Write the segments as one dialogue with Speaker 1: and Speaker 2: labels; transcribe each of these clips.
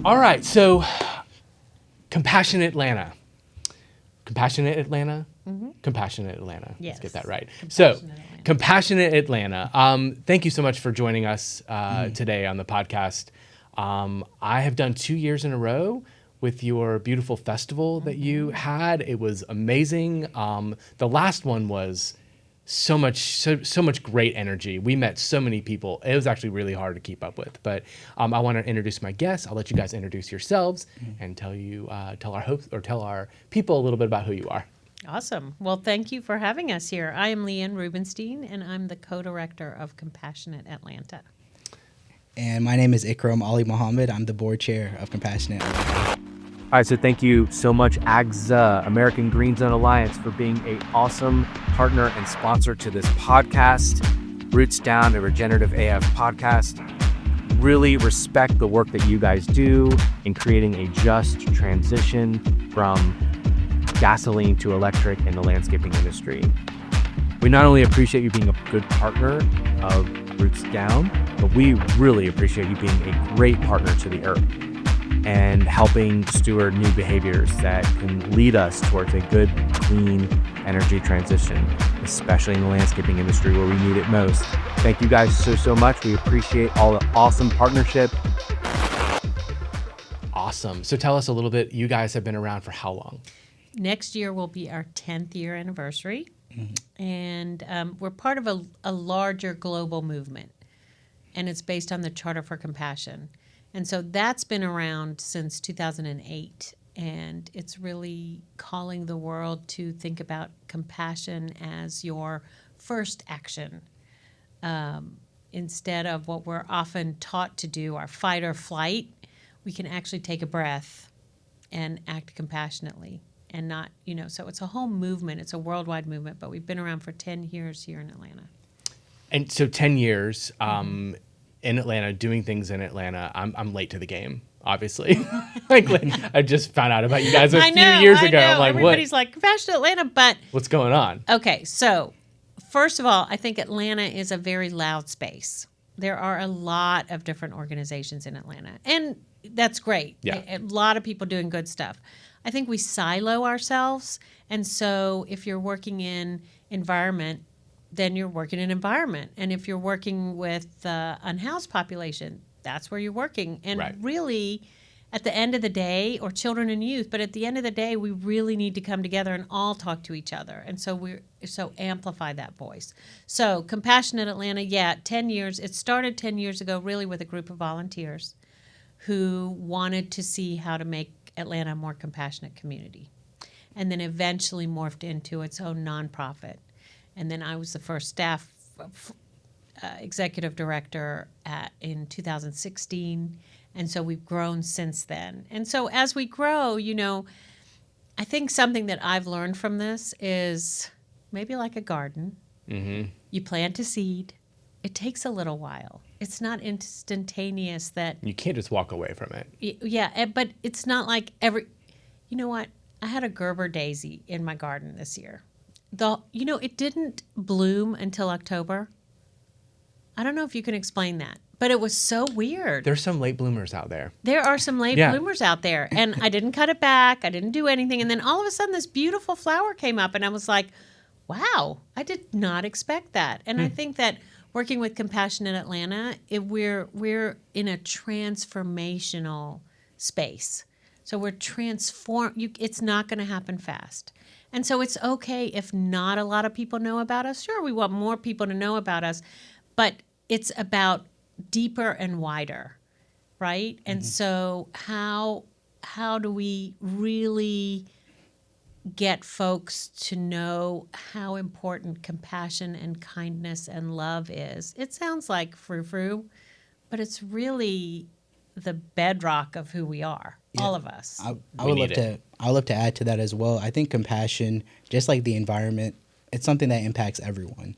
Speaker 1: All right, so Compassionate Atlanta. Compassionate Atlanta? Compassionate Atlanta.
Speaker 2: Yes.
Speaker 1: Let's get that right.
Speaker 2: Compassionate Atlanta.
Speaker 1: Compassionate Atlanta. Thank you so much for joining us today on the podcast. I have done 2 years in a row with your beautiful festival that you had. It was amazing. The last one was so much great energy. We met so many people. It was actually really hard to keep up with. But I want to introduce my guests. I'll let you guys introduce yourselves and tell our people a little bit about who you are.
Speaker 2: Awesome. Well, thank you for having us here. I am Leanne Rubenstein, and I'm the co-director of Compassionate Atlanta.
Speaker 3: And my name is Ikram Ali Mohammed. I'm the board chair of Compassionate Atlanta.
Speaker 4: All right, so thank you so much, AGZA, American Green Zone Alliance, for being an awesome partner and sponsor to this podcast, Roots Down, a regenerative AF podcast. Really respect the work that you guys do in creating a just transition from gasoline to electric in the landscaping industry. We not only appreciate you being a good partner of Roots Down, but we really appreciate you being a great partner to the earth and helping steward new behaviors that can lead us towards a good, clean energy transition, especially in the landscaping industry where we need it most. Thank you guys so much. We appreciate all the awesome partnership.
Speaker 1: Awesome. So tell us a little bit, you guys have been around for how long?
Speaker 2: Next year will be our 10th year anniversary, and we're part of a larger global movement, and it's based on the Charter for Compassion. And so that's been around since 2008, and it's really calling the world to think about compassion as your first action. Instead of what we're often taught to do, our fight or flight, we can actually take a breath and act compassionately and not, so it's a whole movement. It's a worldwide movement, but we've been around for 10 years here in Atlanta.
Speaker 1: And so 10 years, in Atlanta, doing things in Atlanta. I'm late to the game, obviously. I just found out about you guys a few years ago. I'm like,
Speaker 2: everybody's like, Compassionate Atlanta, but
Speaker 1: what's going on?
Speaker 2: Okay, so first of all, I think Atlanta is a very loud space. There are a lot of different organizations in Atlanta, and that's great.
Speaker 1: Yeah.
Speaker 2: A lot of people doing good stuff. I think we silo ourselves, and so if you're working in environment, then you're working in environment. And if you're working with the unhoused population, that's where you're working. And really, at the end of the day, or children and youth, but at the end of the day, we really need to come together and all talk to each other. And so amplify that voice. So Compassionate Atlanta, 10 years. It started 10 years ago really with a group of volunteers who wanted to see how to make Atlanta a more compassionate community. And then eventually morphed into its own nonprofit. And then I was the first staff executive director in 2016. And so we've grown since then. And so as we grow, I think something that I've learned from this is maybe like a garden. Mm-hmm. You plant a seed. It takes a little while. It's not instantaneous that...
Speaker 1: You can't just walk away from it.
Speaker 2: Yeah, but it's not like You know what? I had a Gerber daisy in my garden this year. It didn't bloom until October. I don't know if you can explain that, but it was so weird.
Speaker 1: There's some late bloomers out there.
Speaker 2: There are some late bloomers out there, and I didn't cut it back. I didn't do anything, and then all of a sudden this beautiful flower came up, and I was like, wow, I did not expect that. And I think that working with Compassionate Atlanta, we're in a transformational space. So we're it's not going to happen fast. And so it's okay if not a lot of people know about us. Sure, we want more people to know about us, but it's about deeper and wider, right? Mm-hmm. And so how do we really get folks to know how important compassion and kindness and love is? It sounds like frou-frou, but it's really the bedrock of who we are, all of us.
Speaker 3: I would love to add to that as well. I think compassion, just like the environment, it's something that impacts everyone,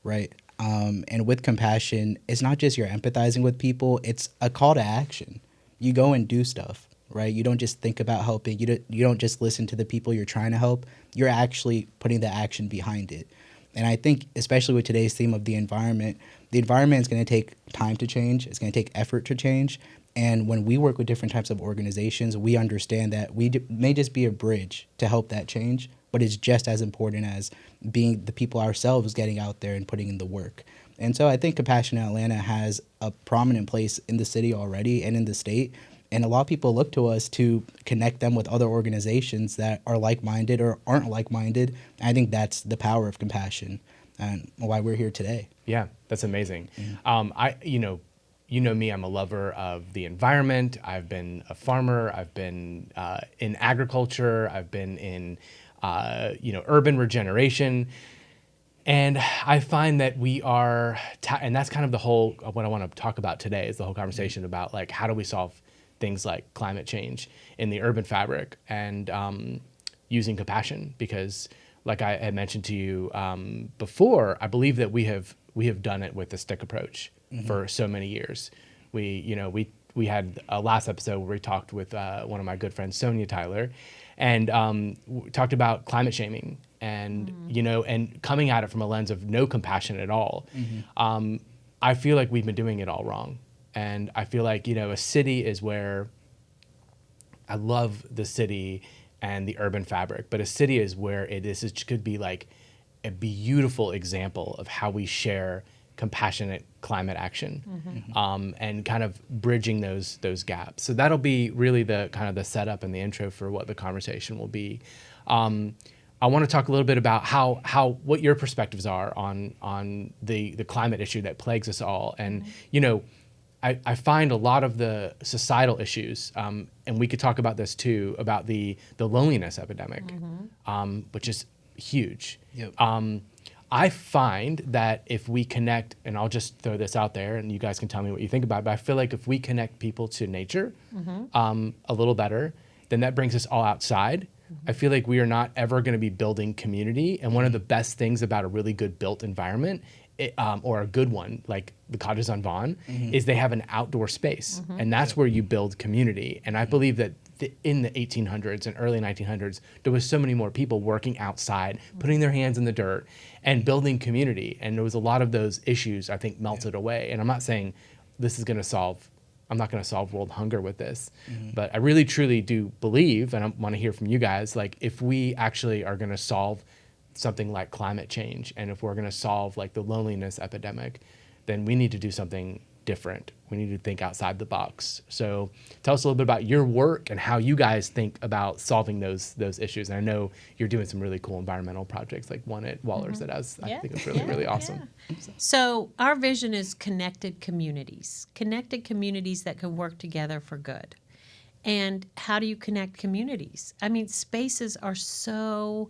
Speaker 3: right? And with compassion, it's not just you're empathizing with people, it's a call to action. You go and do stuff, right? You don't just think about helping. You don't just listen to the people you're trying to help. You're actually putting the action behind it. And I think, especially with today's theme of the environment is going to take time to change. It's going to take effort to change. And when we work with different types of organizations, we understand that may just be a bridge to help that change, but it's just as important as being the people ourselves getting out there and putting in the work. And so I think Compassion Atlanta has a prominent place in the city already and in the state. And a lot of people look to us to connect them with other organizations that are like-minded or aren't like-minded. I think that's the power of compassion and why we're here today.
Speaker 1: Yeah, that's amazing. You know me, I'm a lover of the environment. I've been a farmer. I've been in agriculture. I've been in, urban regeneration. And I find that we are, and that's kind of the whole, what I want to talk about today is the whole conversation about like, how do we solve things like climate change in the urban fabric and using compassion? Because like I had mentioned to you before, I believe that we have done it with the stick approach for so many years. We had a last episode where we talked with one of my good friends, Sonia Tyler, and talked about climate shaming and and coming at it from a lens of no compassion at all. I feel like we've been doing it all wrong, and I feel like a city is where I love the city and the urban fabric, but a city is where it could be like a beautiful example of how we share compassionate climate action, and kind of bridging those gaps. So that'll be really the kind of the setup and the intro for what the conversation will be. I want to talk a little bit about what your perspectives are on the climate issue that plagues us all. And I find a lot of the societal issues, and we could talk about this too, about the loneliness epidemic, which is huge.
Speaker 3: Yep.
Speaker 1: I find that if we connect, and I'll just throw this out there and you guys can tell me what you think about it, but I feel like if we connect people to nature a little better, then that brings us all outside. I feel like we are not ever going to be building community. And one of the best things about a really good built environment, or a good one, like the cottages on Vaughan, is they have an outdoor space. And that's where you build community. And I believe that in the 1800s and early 1900s, there was so many more people working outside, putting their hands in the dirt and building community. And there was a lot of those issues, I think, melted away. And I'm not saying I'm not going to solve world hunger with this, but I really truly do believe, and I want to hear from you guys, like if we actually are going to solve something like climate change, and if we're going to solve like the loneliness epidemic, then we need to do something different. We need to think outside the box. So tell us a little bit about your work and how you guys think about solving those issues. And I know you're doing some really cool environmental projects, like one at Waller's that I think is really awesome.
Speaker 2: So our vision is connected communities that can work together for good. And how do you connect communities? I mean, spaces are so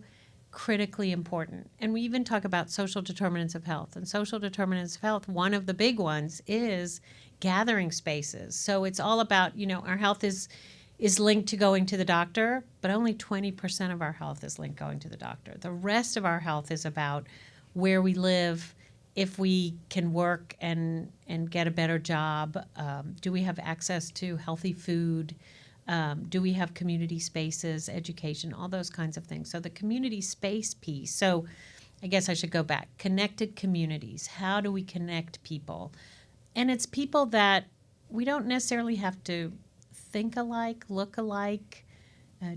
Speaker 2: critically important. And we even talk about social determinants of health. And social determinants of health, one of the big ones is gathering spaces. So it's all about, our health is linked to going to the doctor, but only 20% of our health is linked going to the doctor. The rest of our health is about where we live, if we can work and get a better job, do we have access to healthy food, do we have community spaces, education, all those kinds of things. So the community space piece. So I guess I should go back. Connected communities. How do we connect people? And it's people that we don't necessarily have to think alike, look alike,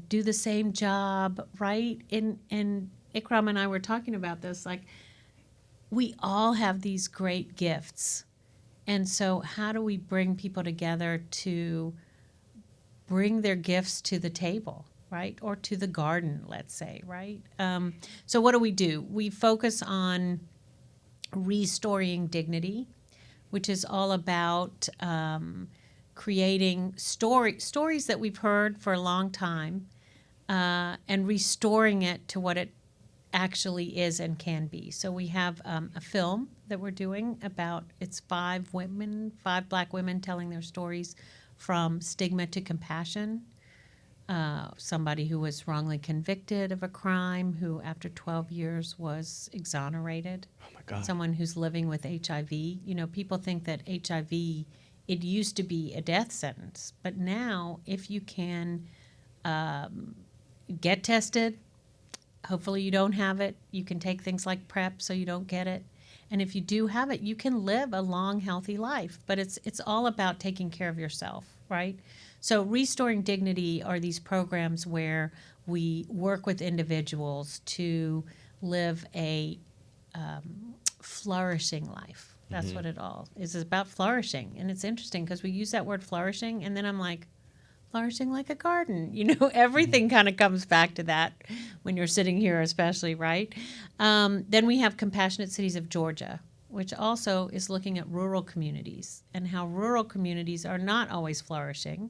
Speaker 2: do the same job, right? And Ikram and I were talking about this, like we all have these great gifts. And so how do we bring people together to bring their gifts to the table, right? Or to the garden, let's say, right? So what do? We focus on restoring dignity, which is all about creating stories that we've heard for a long time and restoring it to what it actually is and can be. So we have a film that we're doing about, it's 5 Black women telling their stories from stigma to compassion. Somebody who was wrongly convicted of a crime who after 12 years was exonerated.
Speaker 1: Oh my God.
Speaker 2: Someone who's living with HIV. People think that HIV, it used to be a death sentence, but now if you can get tested, Hopefully you don't have it. You can take things like PrEP so you don't get it. And if you do have it, you can live a long, healthy life. But it's all about taking care of yourself, right? So Restoring Dignity are these programs where we work with individuals to live a flourishing life. That's what it all is. It's about flourishing. And it's interesting because we use that word flourishing, and then I'm like, flourishing like a garden. Everything kind of comes back to that when you're sitting here, especially, right? Then we have Compassionate Cities of Georgia, which also is looking at rural communities and how rural communities are not always flourishing,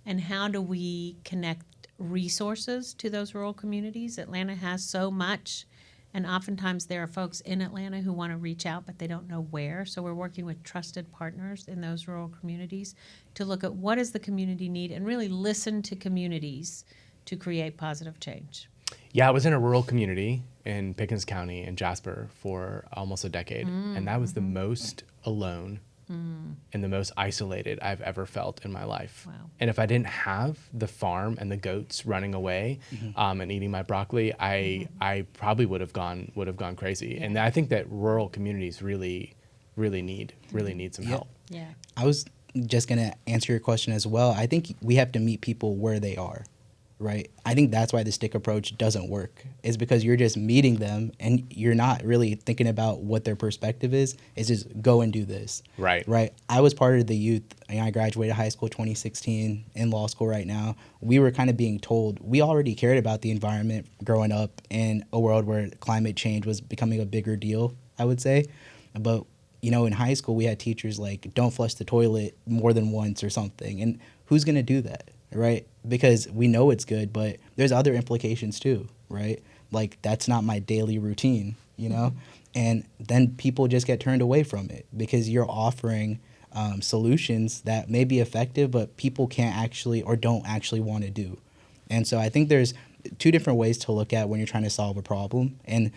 Speaker 2: and how do we connect resources to those rural communities. Atlanta has so much, and oftentimes there are folks in Atlanta who want to reach out, but they don't know where. So we're working with trusted partners in those rural communities to look at what does the community need and really listen to communities to create positive change.
Speaker 1: Yeah, I was in a rural community in Pickens County in Jasper for almost a decade, and that was the most alone and the most isolated I've ever felt in my life.
Speaker 2: Wow.
Speaker 1: And if I didn't have the farm and the goats running away and eating my broccoli, I probably would have gone crazy.
Speaker 2: Yeah.
Speaker 1: And I think that rural communities really need some help.
Speaker 2: Yeah.
Speaker 3: I was just going to answer your question as well. I think we have to meet people where they are, right? I think that's why the stick approach doesn't work, is because you're just meeting them and you're not really thinking about what their perspective is. It's just go and do this.
Speaker 1: Right.
Speaker 3: Right. I was part of the youth. I graduated high school 2016, in law school right now. We were kind of being told we already cared about the environment growing up in a world where climate change was becoming a bigger deal, I would say. But in high school, we had teachers like, don't flush the toilet more than once or something. And who's going to do that, right? Because we know it's good, but there's other implications too, right? Like, that's not my daily routine, And then people just get turned away from it because you're offering solutions that may be effective, but people can't actually or don't actually want to do. And so I think there's two different ways to look at when you're trying to solve a problem. And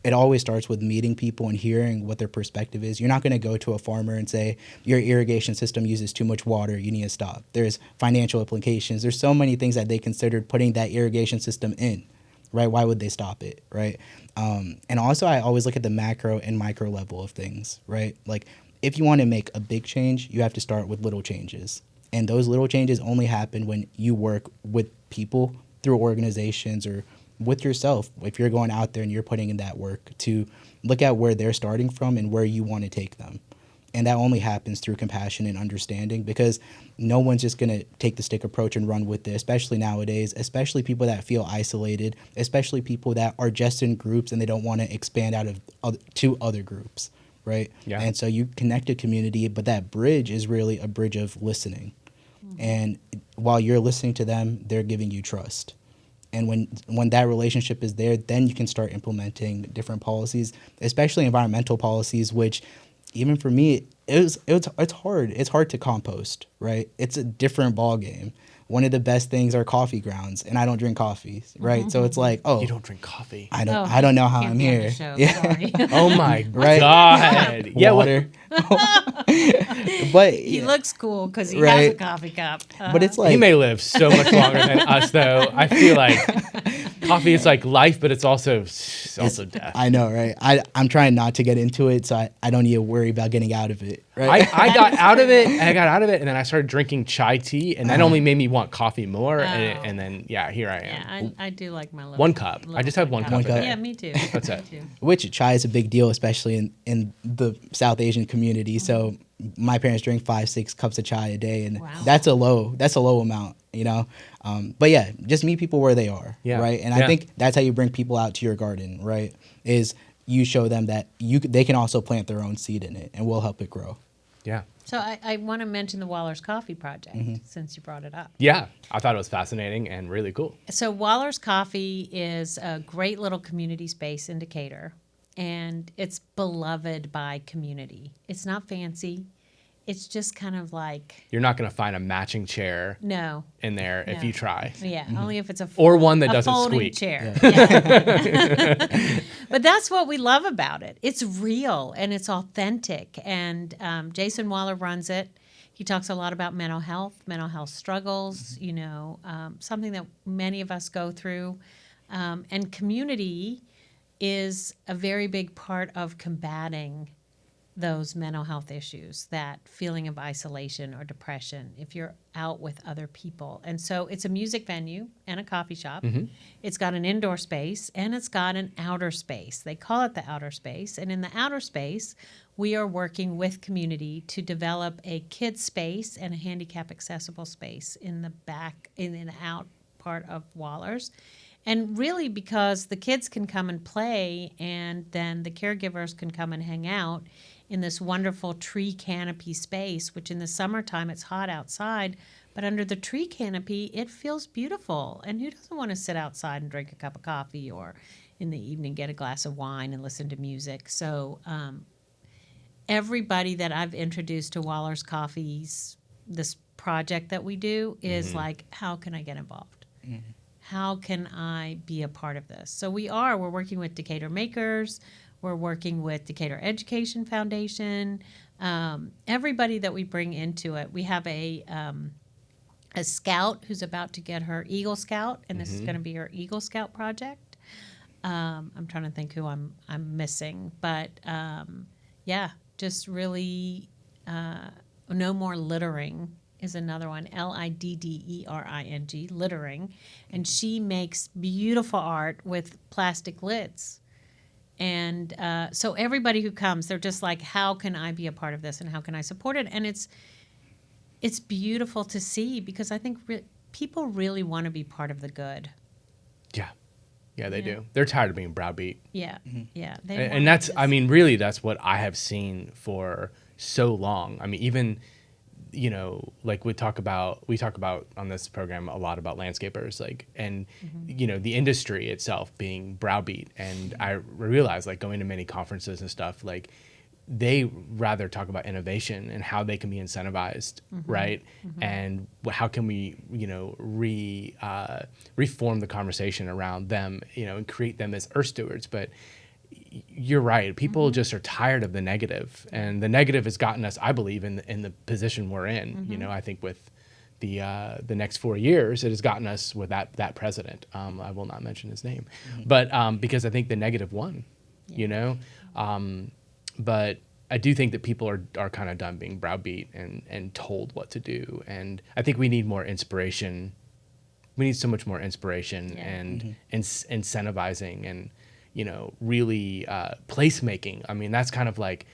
Speaker 3: it always starts with meeting people and hearing what their perspective is. You're not going to go to a farmer and say, your irrigation system uses too much water, you need to stop. There's financial implications. There's so many things that they considered putting that irrigation system in, right? Why would they stop it, right? And also, I always look at the macro and micro level of things, right? Like, if you want to make a big change, you have to start with little changes. And those little changes only happen when you work with people through organizations or with yourself, if you're going out there and you're putting in that work to look at where they're starting from and where you want to take them. And that only happens through compassion and understanding, because no one's just going to take the stick approach and run with it, especially nowadays, especially people that feel isolated, especially people that are just in groups and they don't want to expand out of to other groups, right?
Speaker 1: Yeah.
Speaker 3: And so you connect a community, but that bridge is really a bridge of listening. And while you're listening to them, they're giving you trust. And when that relationship is there, then you can start implementing different policies, especially environmental policies, which even for me, it's hard. It's hard to compost, right? It's a different ball game. One of the best things are coffee grounds, and I don't drink coffee, right? So it's like,
Speaker 1: You don't drink coffee.
Speaker 3: I don't know how
Speaker 2: Can't
Speaker 3: I'm
Speaker 2: be on the
Speaker 3: here.
Speaker 2: show,
Speaker 3: Yeah.
Speaker 2: sorry.
Speaker 1: Oh my
Speaker 3: Right.
Speaker 1: God. Yeah.
Speaker 3: Water. But
Speaker 2: He
Speaker 3: yeah.
Speaker 2: looks cool because he has a
Speaker 3: Right.
Speaker 2: coffee cup.
Speaker 3: But it's like
Speaker 1: He may live so much longer than us, though. I feel like coffee is like life, but it's also death.
Speaker 3: I know, right? I'm trying not to get into it, so I don't need to worry about getting out of it, right?
Speaker 1: I got out of it, and then I started drinking chai tea, and that only made me want coffee more. And then, here I am.
Speaker 2: Yeah, I do like my little
Speaker 1: 1 cup. I just have 1 cup.
Speaker 3: One
Speaker 1: a
Speaker 3: cup.
Speaker 1: day.
Speaker 2: Yeah, me too.
Speaker 1: That's
Speaker 2: Me
Speaker 1: it.
Speaker 2: too.
Speaker 3: Which chai is a big deal, especially in the South Asian community. So my parents drink 5-6 cups of chai a day, and
Speaker 2: Wow.
Speaker 3: that's a low amount, But yeah, just meet people where they are,
Speaker 1: Yeah.
Speaker 3: right? And
Speaker 1: Yeah.
Speaker 3: I think that's how you bring people out to your garden, right? Is you show them that they can also plant their own seed in it, and we'll help it grow.
Speaker 1: Yeah.
Speaker 2: So I want to mention the Waller's Coffee Project since you brought it up.
Speaker 1: Yeah. I thought it was fascinating and really cool.
Speaker 2: So Waller's Coffee is a great little community space in Decatur, and it's beloved by community. It's not fancy. It's just kind of like,
Speaker 1: You're not going to find a matching chair
Speaker 2: no.
Speaker 1: in there if
Speaker 2: No.
Speaker 1: you try.
Speaker 2: Yeah, only if it's a
Speaker 1: Or one that
Speaker 2: a
Speaker 1: doesn't
Speaker 2: folding
Speaker 1: squeak.
Speaker 2: chair. Yeah. But that's what we love about it. It's real and it's authentic. And Jason Waller runs it. He talks a lot about mental health struggles. Something that many of us go through. And community is a very big part of combating those mental health issues, that feeling of isolation or depression, if you're out with other people. And so it's a music venue and a coffee shop. It's got an indoor space and it's got an outer space. They call it the outer space. And in the outer space, we are working with community to develop a kids space and a handicap accessible space in the back, in the out part of Waller's. And really because the kids can come and play, and then the caregivers can come and hang out in this wonderful tree canopy space, which in the summertime it's hot outside, but under the tree canopy it feels beautiful. And who doesn't want to sit outside and drink a cup of coffee, or in the evening get a glass of wine and listen to music? So everybody that I've introduced to Waller's Coffees, this project that we do, is like, how can I get involved? How can I be a part of this? So we're working with Decatur Makers. We're working with Decatur Education Foundation. Everybody that we bring into it. We have a scout who's about to get her Eagle Scout, and this is going to be her Eagle Scout project. I'm trying to think who I'm missing, but yeah, just really no more littering is another one, Liddering, littering, and she makes beautiful art with plastic lids. And so everybody who comes, they're just like, how can I be a part of this and how can I support it? And it's beautiful to see, because I think people really want to be part of the good.
Speaker 1: Yeah, they do. They're tired of being browbeat.
Speaker 2: Yeah, yeah.
Speaker 1: And that's, I mean, really, that's what I have seen for so long. I mean, even, you know, like we talk about on this program a lot about landscapers, like, and, you know, the industry itself being browbeat. And I realized, like, going to many conferences and stuff, like, they rather talk about innovation and how they can be incentivized, right? And how can we, you know, reform the conversation around them, you know, and create them as earth stewards. But you're right. People just are tired of the negative, and the negative has gotten us, I believe, in the position we're in. You know, I think with the next 4 years, it has gotten us with that president. I will not mention his name, but because I think the negative won. You know. But I do think that people are kind of done being browbeat and told what to do. And I think we need more inspiration. We need so much more inspiration and incentivizing and, you know, really placemaking. I mean, that's kind of like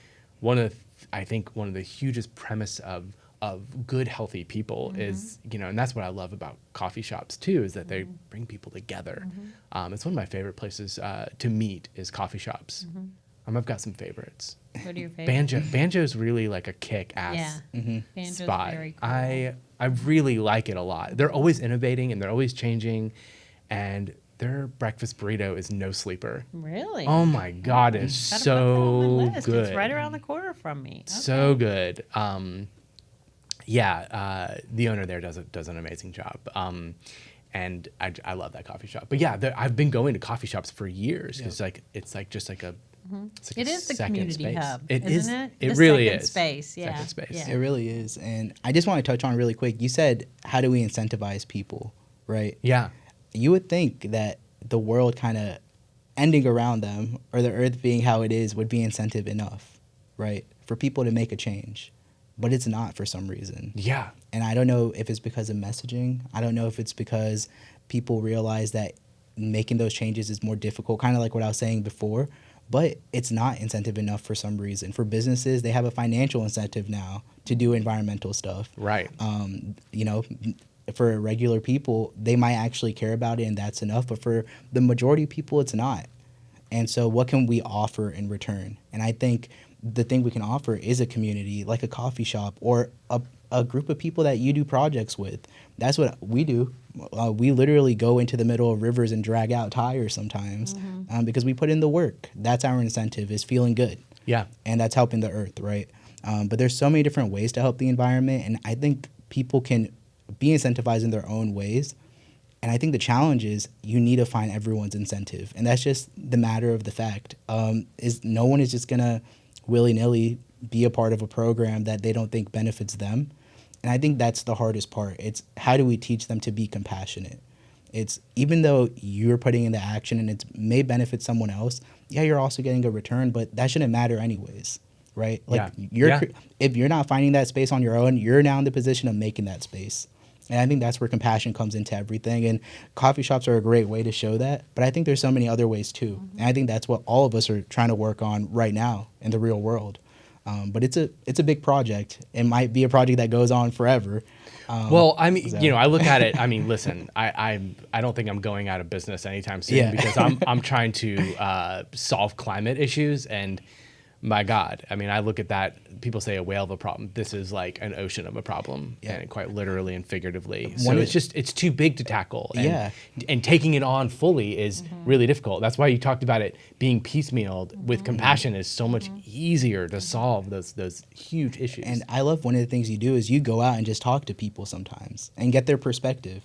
Speaker 1: I think one of the hugest premise of good, healthy people is, you know, and that's what I love about coffee shops too, is that they bring people together. It's one of my favorite places to meet is coffee shops. I've got some favorites.
Speaker 2: What are your favorites?
Speaker 1: Banjo's really like a kick-ass
Speaker 2: Banjo's
Speaker 1: spot.
Speaker 2: very cool.
Speaker 1: I really like it a lot. They're always innovating and they're always changing, and their breakfast burrito is no sleeper.
Speaker 2: Really?
Speaker 1: Oh my God, it's
Speaker 2: Gotta put that
Speaker 1: so
Speaker 2: on my list.
Speaker 1: good.
Speaker 2: It's right around the corner from me. Okay.
Speaker 1: So good. The owner there does an amazing job. And I love that coffee shop. But yeah, I've been going to coffee shops for years. It's like just like a. It's like
Speaker 2: It
Speaker 1: a
Speaker 2: is the
Speaker 1: second
Speaker 2: community
Speaker 1: space.
Speaker 2: hub,
Speaker 1: It
Speaker 2: isn't
Speaker 1: is.
Speaker 2: it?
Speaker 1: It
Speaker 2: The
Speaker 1: really
Speaker 2: second
Speaker 1: is.
Speaker 2: space, yeah.
Speaker 1: Second space.
Speaker 2: Yeah.
Speaker 3: It really is. And I just want to touch on really quick. You said, how do we incentivize people, right?
Speaker 1: Yeah.
Speaker 3: You would think that the world kind of ending around them, or the earth being how it is, would be incentive enough, right? For people to make a change. But it's not for some reason.
Speaker 1: Yeah.
Speaker 3: And I don't know if it's because of messaging. I don't know if it's because people realize that making those changes is more difficult, kind of like what I was saying before. But it's not incentive enough for some reason. For businesses, they have a financial incentive now to do environmental stuff.
Speaker 1: Right.
Speaker 3: You know, for regular people, they might actually care about it and that's enough. But for the majority of people, it's not. And so what can we offer in return? And I think the thing we can offer is a community, like a coffee shop or a group of people that you do projects with. That's what we do. We literally go into the middle of rivers and drag out tires sometimes because we put in the work. That's our incentive, is feeling good.
Speaker 1: Yeah.
Speaker 3: And that's helping the earth, right? But there's so many different ways to help the environment. And I think people can be incentivized in their own ways. And I think the challenge is you need to find everyone's incentive. And that's just the matter of the fact. Is no one is just going to willy-nilly be a part of a program that they don't think benefits them. And I think that's the hardest part. It's how do we teach them to be compassionate? It's even though you're putting into action and it may benefit someone else, yeah, you're also getting a return, but that shouldn't matter anyways, right? Like if you're not finding that space on your own, you're now in the position of making that space. And I think that's where compassion comes into everything. And coffee shops are a great way to show that. But I think there's so many other ways too. And I think that's what all of us are trying to work on right now in the real world. But it's a big project. It might be a project that goes on forever.
Speaker 1: Well, I mean, I look at it. I mean, listen, I don't think I'm going out of business anytime soon because I'm trying to solve climate issues, and my God, I mean, I look at that. People say a whale of a problem. This is like an ocean of a problem, and quite literally and figuratively. So it's too big to tackle. And taking it on fully is really difficult. That's why you talked about it being piecemealed. With compassion is so much easier to solve those huge issues.
Speaker 3: And I love one of the things you do is you go out and just talk to people sometimes and get their perspective.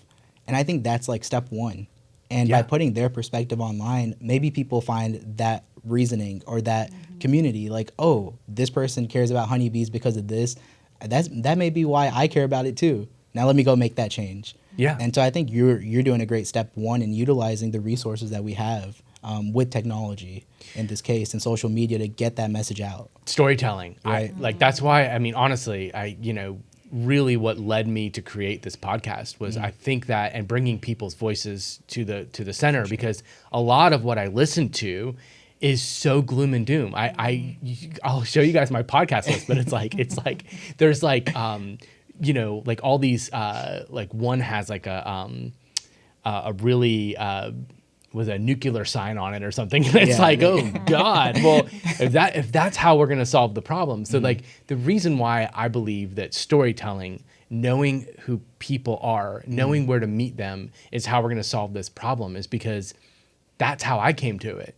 Speaker 3: And I think that's like step one. And by putting their perspective online, maybe people find that reasoning or that community, like, oh, this person cares about honeybees because of this. That may be why I care about it too. Now let me go make that change.
Speaker 1: Yeah.
Speaker 3: And so I think you're doing a great step one in utilizing the resources that we have with technology in this case and social media to get that message out.
Speaker 1: Storytelling.
Speaker 3: Right.
Speaker 1: That's why, I mean, honestly, really what led me to create this podcast was I think that, and bringing people's voices to the center, because a lot of what I listen to is so gloom and doom. I'll show you guys my podcast list, but it's like there's like like all these like one has like a really with a nuclear sign on it or something. And it's like, oh God, well, if that's how we're going to solve the problem. So like the reason why I believe that storytelling, knowing who people are, knowing where to meet them is how we're going to solve this problem is because that's how I came to it,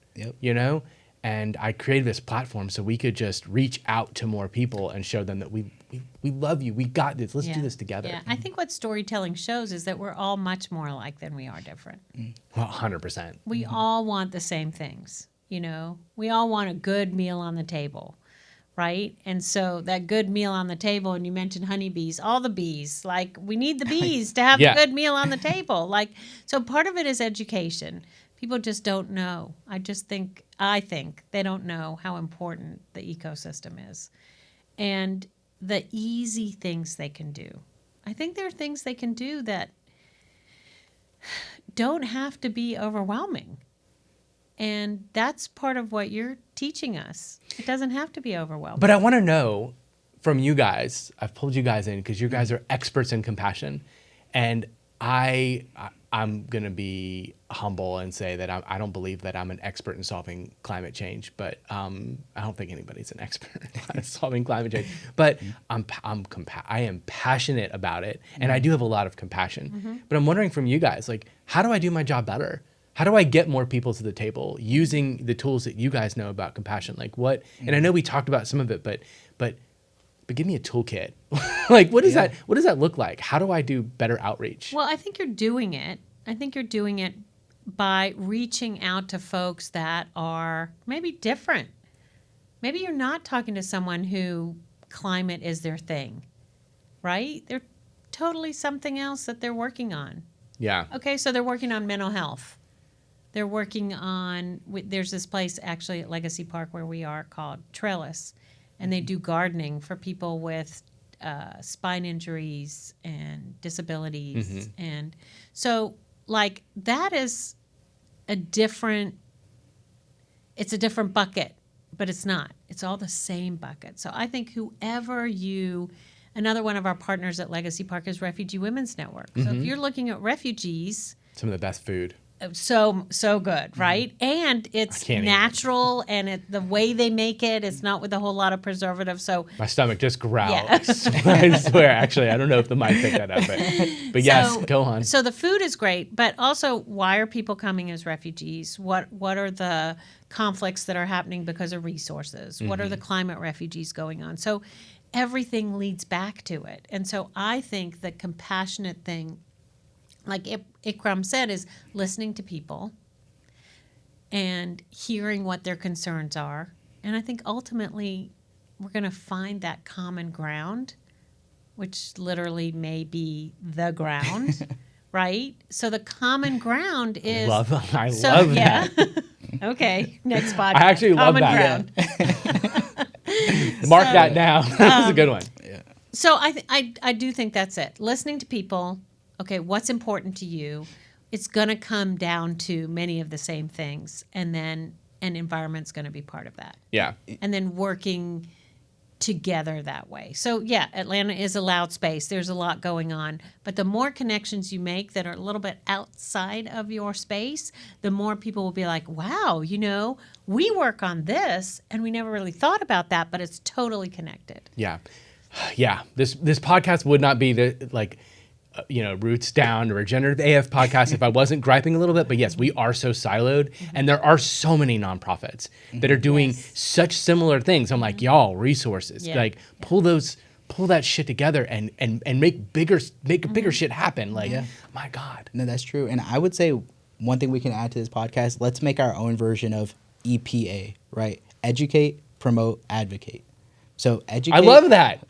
Speaker 1: and I created this platform so we could just reach out to more people and show them that we love you. We got this. Let's do this together.
Speaker 2: Yeah, I think what storytelling shows is that we're all much more alike than we are different.
Speaker 1: Well, 100%.
Speaker 2: We all want the same things, We all want a good meal on the table, right? And so that good meal on the table, and you mentioned honeybees, all the bees, like we need the bees to have a good meal on the table. Like, so part of it is education. People just don't know. I think they don't know how important the ecosystem is and the easy things they can do. I think there are things they can do that don't have to be overwhelming. And that's part of what you're teaching us. It doesn't have to be overwhelming.
Speaker 1: But I want to know from you guys, I've pulled you guys in because you guys are experts in compassion. And I'm going to be humble and say that I don't believe that I'm an expert in solving climate change, but I don't think anybody's an expert in solving climate change. But I am passionate about it, and I do have a lot of compassion. But I'm wondering from you guys, like, how do I do my job better? How do I get more people to the table using the tools that you guys know about compassion? Like what? And I know we talked about some of it, but give me a toolkit. Like, what does that look like? How do I do better outreach?
Speaker 2: Well, I think you're doing it. I think you're doing it by reaching out to folks that are maybe different. Maybe you're not talking to someone who climate is their thing, right? They're totally something else that they're working on.
Speaker 1: Yeah.
Speaker 2: Okay, so they're working on mental health. They're working on, there's this place actually at Legacy Park where we are called Trellis, and they do gardening for people with spine injuries and disabilities. And so, like, that is it's a different bucket, but it's not. It's all the same bucket. So I think another one of our partners at Legacy Park is Refugee Women's Network. So if you're looking at refugees,
Speaker 1: some of the best food.
Speaker 2: So good, right? And it's natural, and the way they make it's not with a whole lot of preservatives. So
Speaker 1: my stomach just growls. I swear. Actually, I don't know if the mic picked that up, but yes, go on.
Speaker 2: So the food is great, but also, why are people coming as refugees? What are the conflicts that are happening because of resources? What are the climate refugees going on? So everything leads back to it. And so I think the compassionate thing, like Ikram said, is listening to people and hearing what their concerns are. And I think ultimately we're going to find that common ground, which literally may be the ground, right? So the common ground is
Speaker 1: I
Speaker 2: so,
Speaker 1: love
Speaker 2: yeah.
Speaker 1: that.
Speaker 2: Okay, next podcast.
Speaker 1: I actually love
Speaker 2: Common
Speaker 1: that.
Speaker 2: ground.
Speaker 1: Mark that down. That's a good one.
Speaker 2: So I do think that's it. Listening to people. Okay, what's important to you? It's going to come down to many of the same things, and then an environment's going to be part of that.
Speaker 1: Yeah.
Speaker 2: And then working together that way. So yeah, Atlanta is a loud space. There's a lot going on, but the more connections you make that are a little bit outside of your space, the more people will be like, wow, we work on this and we never really thought about that, but it's totally connected.
Speaker 1: Yeah. Yeah. This podcast would not be Roots Down, the Regenerative AF podcast if I wasn't griping a little bit. But yes, we are so siloed, and there are so many nonprofits that are doing such similar things. I'm like, y'all, resources, pull that shit together and make bigger shit happen. Like, my God.
Speaker 3: No, that's true. And I would say one thing we can add to this podcast, let's make our own version of EPA, right? Educate, promote, advocate. So educate.
Speaker 1: I love that.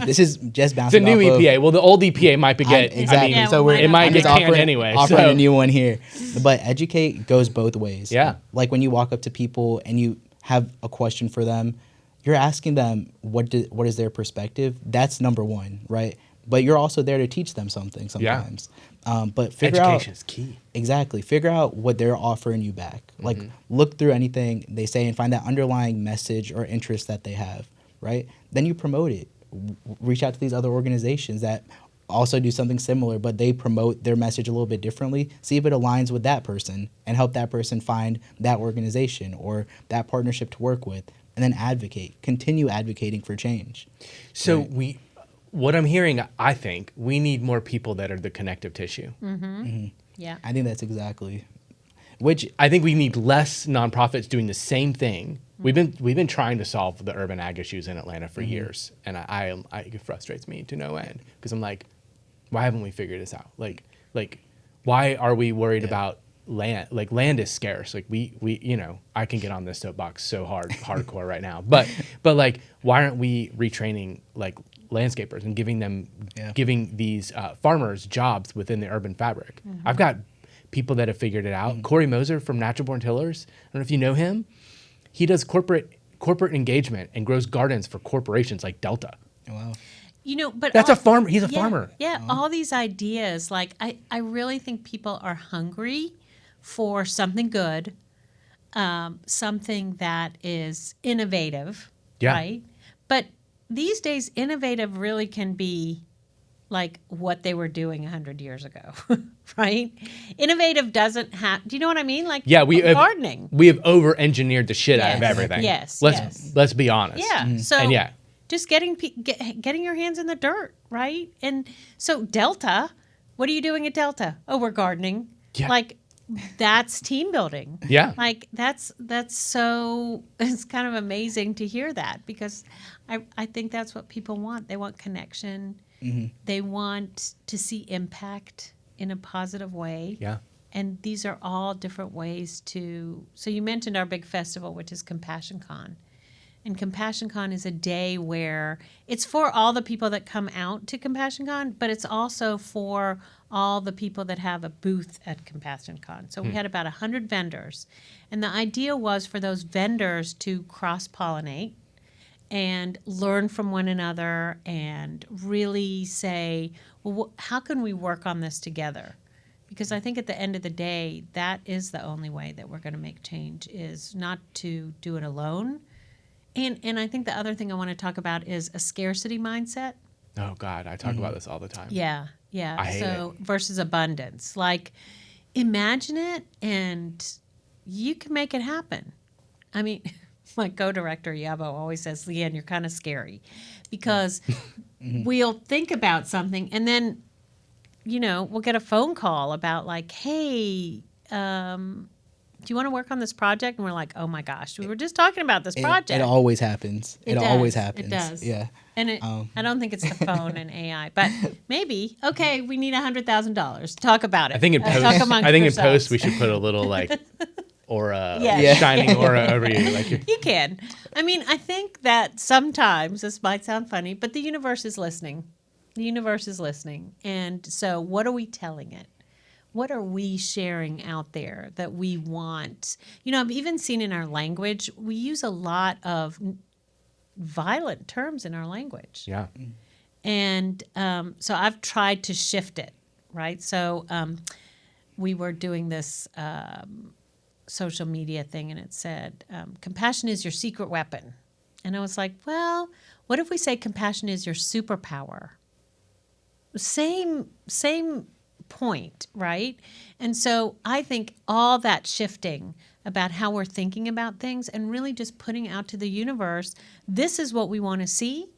Speaker 3: This is just
Speaker 1: It's a
Speaker 3: bouncing
Speaker 1: new
Speaker 3: off
Speaker 1: EPA.
Speaker 3: of,
Speaker 1: Well, the old EPA might be get.
Speaker 3: exactly.
Speaker 2: Yeah,
Speaker 3: So
Speaker 2: it might
Speaker 3: I'm
Speaker 2: get
Speaker 3: just
Speaker 1: canned anyway.
Speaker 3: Offering
Speaker 1: So.
Speaker 3: a new one here, but educate goes both ways.
Speaker 1: Yeah.
Speaker 3: Like when you walk up to people and you have a question for them, you're asking them what is their perspective. That's number one, right? But you're also there to teach them something sometimes. But figure
Speaker 1: Education
Speaker 3: out
Speaker 1: is key.
Speaker 3: exactly. Figure out what they're offering you back. Like look through anything they say and find that underlying message or interest that they have. Right? Then you promote it. Reach out to these other organizations that also do something similar, but they promote their message a little bit differently. See if it aligns with that person and help that person find that organization or that partnership to work with. And then advocate. Continue advocating for change.
Speaker 1: So what I'm hearing, I think we need more people that are the connective tissue.
Speaker 2: Yeah.
Speaker 3: I think that's exactly. Which
Speaker 1: I think we need less nonprofits doing the same thing. We've been trying to solve the urban ag issues in Atlanta for years, and it frustrates me to no end because I'm like, why haven't we figured this out? Like, why are we worried about land? Like, land is scarce. Like we I can get on this soapbox so hardcore right now, but like, why aren't we retraining like landscapers and giving these farmers jobs within the urban fabric? I've got people that have figured it out. Corey Moser from Natural Born Tillers. I don't know if you know him. He does corporate engagement and grows gardens for corporations like Delta.
Speaker 3: wow.
Speaker 2: But
Speaker 1: That's a farmer. He's a farmer.
Speaker 2: Yeah, all these ideas. Like, I really think people are hungry for something good, something that is innovative, right? But these days, innovative really can be like what they were doing 100 years ago, right? Innovative doesn't have. Do you know what I mean? Like, gardening.
Speaker 1: We have over-engineered the shit out of everything. Let's be honest.
Speaker 2: Yeah. So
Speaker 1: and
Speaker 2: just getting your hands in the dirt, right? And so Delta, what are you doing at Delta? Oh, we're gardening.
Speaker 1: Yeah.
Speaker 2: Like, that's team building.
Speaker 1: Yeah.
Speaker 2: Like that's so, it's kind of amazing to hear that because I think that's what people want. They want connection. They want to see impact in a positive way.
Speaker 1: Yeah.
Speaker 2: And these are all different ways to. So you mentioned our big festival, which is Compassion Con. And Compassion Con is a day where it's for all the people that come out to Compassion Con, but it's also for all the people that have a booth at Compassion Con. So we had about 100 vendors. And the idea was for those vendors to cross-pollinate and learn from one another and really say, well, how can we work on this together? Because I think at the end of the day, that is the only way that we're going to make change, is not to do it alone. And I think the other thing I want to talk about is a scarcity mindset.
Speaker 1: Oh God, I talk about this all the time.
Speaker 2: Yeah.
Speaker 1: I hate it.
Speaker 2: Versus abundance. Like, imagine it and you can make it happen. I mean, my co-director, Yabo, always says, Leanne, you're kind of scary because we'll think about something and then, we'll get a phone call about like, hey, do you want to work on this project? And we're like, oh my gosh, we were just talking about this project.
Speaker 3: It always happens. It always happens.
Speaker 2: It does.
Speaker 3: Yeah.
Speaker 2: And I don't think it's the phone and AI, but maybe. Okay, we need $100,000. Talk about it.
Speaker 1: I think in post, in post we should put a little like aura, shining aura over you. Like
Speaker 2: you can. I mean, I think that sometimes this might sound funny, but the universe is listening. The universe is listening. And so what are we telling it? What are we sharing out there that we want? You know, I've even seen in our language, we use a lot of violent terms in our language.
Speaker 1: Yeah.
Speaker 2: And so I've tried to shift it, right? So we were doing this social media thing, and it said, compassion is your secret weapon. And I was like, well, what if we say compassion is your superpower? Same point, right? And so I think all that shifting about how we're thinking about things and really just putting out to the universe, this is what we want to see,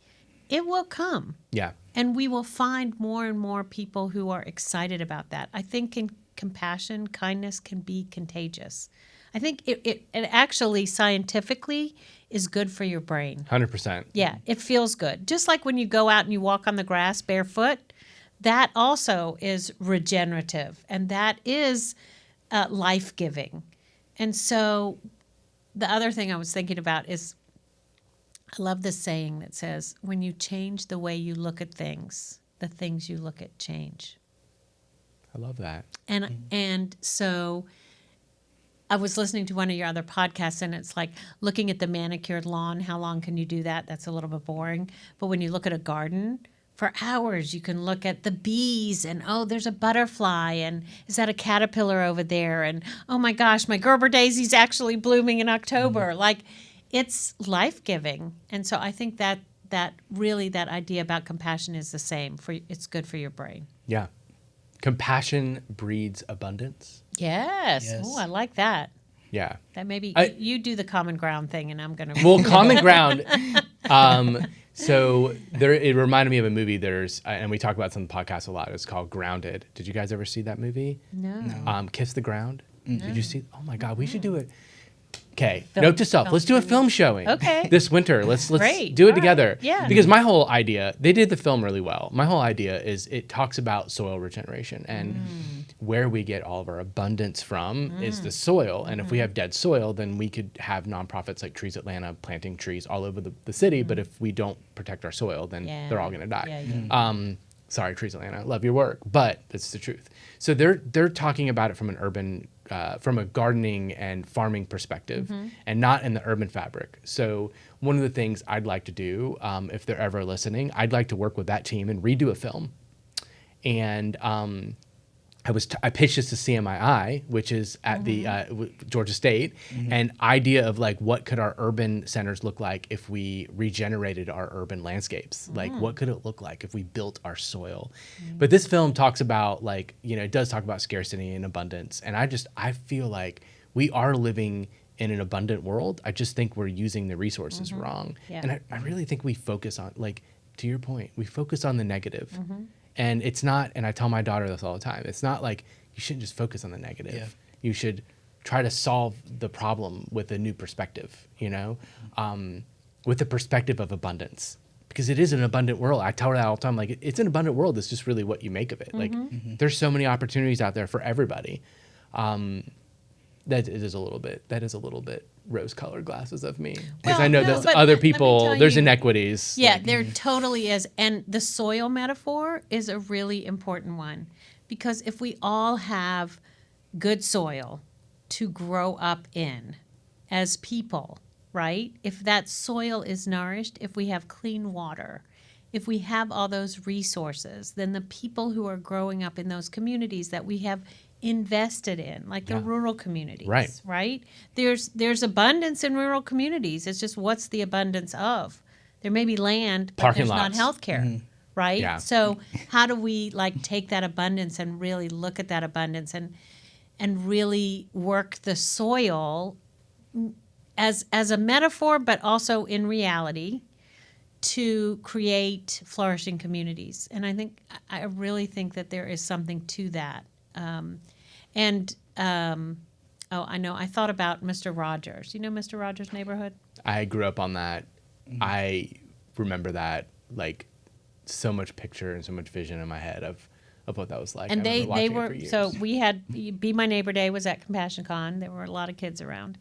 Speaker 2: it will come.
Speaker 1: Yeah.
Speaker 2: And we will find more and more people who are excited about that. I think compassion, kindness can be contagious. I think it actually scientifically is good for your brain.
Speaker 1: 100%.
Speaker 2: Yeah, it feels good. Just like when you go out and you walk on the grass barefoot, that also is regenerative, and that is life-giving. And so the other thing I was thinking about is, I love this saying that says, when you change the way you look at things, the things you look at change.
Speaker 1: I love that.
Speaker 2: And so I was listening to one of your other podcasts, and it's like looking at the manicured lawn. How long can you do that? That's a little bit boring. But when you look at a garden, for hours, you can look at the bees and, oh, there's a butterfly, and is that a caterpillar over there? And, oh my gosh, my Gerber daisy's actually blooming in October. Like, it's life-giving. And so I think that really that idea about compassion is the same. It's good for your brain.
Speaker 1: Yeah. Compassion breeds abundance.
Speaker 2: Yes. Oh, I like that.
Speaker 1: Yeah.
Speaker 2: That maybe you do the common ground thing, and I'm going to.
Speaker 1: Well, common ground. So it reminded me of a movie. And we talk about this on the podcast a lot. It's called Grounded. Did you guys ever see that movie?
Speaker 2: No.
Speaker 1: Kiss the Ground.
Speaker 2: No.
Speaker 1: Did you see? Oh my God, we should do it. Okay, note to self. Let's do a film showing.
Speaker 2: Okay.
Speaker 1: This winter. Let's
Speaker 2: Great.
Speaker 1: do it
Speaker 2: All
Speaker 1: together.
Speaker 2: right. Yeah.
Speaker 1: Because my whole idea, they did the film really well. My whole idea is it talks about soil regeneration, and where we get all of our abundance from is the soil. And if we have dead soil, then we could have nonprofits like Trees Atlanta planting trees all over the city. But if we don't protect our soil, then they're all going to die.
Speaker 2: Yeah.
Speaker 1: Sorry, Trees Atlanta, love your work, but it's the truth. So they're talking about it from an urban, from a gardening and farming perspective, and not in the urban fabric. So one of the things I'd like to do, if they're ever listening, I'd like to work with that team and redo a film. And I pitched this to CMII, which is at the Georgia State, an idea of like, what could our urban centers look like if we regenerated our urban landscapes? Like, what could it look like if we built our soil? But this film talks about, like, it does talk about scarcity and abundance. And I feel like we are living in an abundant world. I just think we're using the resources wrong.
Speaker 2: Yeah.
Speaker 1: And I really think we focus on, like, to your point, we focus on the negative. And it's not, and I tell my daughter this all the time, it's not like you shouldn't just focus on the negative.
Speaker 3: Yeah.
Speaker 1: You should try to solve the problem with a new perspective, with the perspective of abundance. Because it is an abundant world. I tell her that all the time, like, it's an abundant world. It's just really what you make of it. Like, there's so many opportunities out there for everybody. That is a little bit rose-colored glasses of me, because
Speaker 2: Well,
Speaker 1: I know
Speaker 2: no,
Speaker 1: there's
Speaker 2: but
Speaker 1: other
Speaker 2: let me
Speaker 1: people.
Speaker 2: tell
Speaker 1: There's
Speaker 2: you-
Speaker 1: inequities.
Speaker 2: Yeah, there totally is. And the soil metaphor is a really important one, because if we all have good soil to grow up in as people, right? If that soil is nourished, if we have clean water, if we have all those resources, then the people who are growing up in those communities that we have invested in, like the rural communities, right? There's abundance in rural communities. It's just, what's the abundance of? There may be land, but
Speaker 1: Parking
Speaker 2: there's
Speaker 1: lots.
Speaker 2: not healthcare, right?
Speaker 1: Yeah.
Speaker 2: So how do we, like, take that abundance and really look at that abundance and really work the soil as a metaphor, but also in reality, to create flourishing communities? And I really think that there is something to that. I know, I thought about Mr. Rogers. You know Mr. Rogers' Neighborhood?
Speaker 1: I grew up on that. I remember that, like, so much picture and so much vision in my head of what that was like.
Speaker 2: And
Speaker 1: I remember
Speaker 2: they
Speaker 1: watching it
Speaker 2: were,
Speaker 1: for years.
Speaker 2: so we had, Be My Neighbor Day was at Compassion Con. There were a lot of kids around.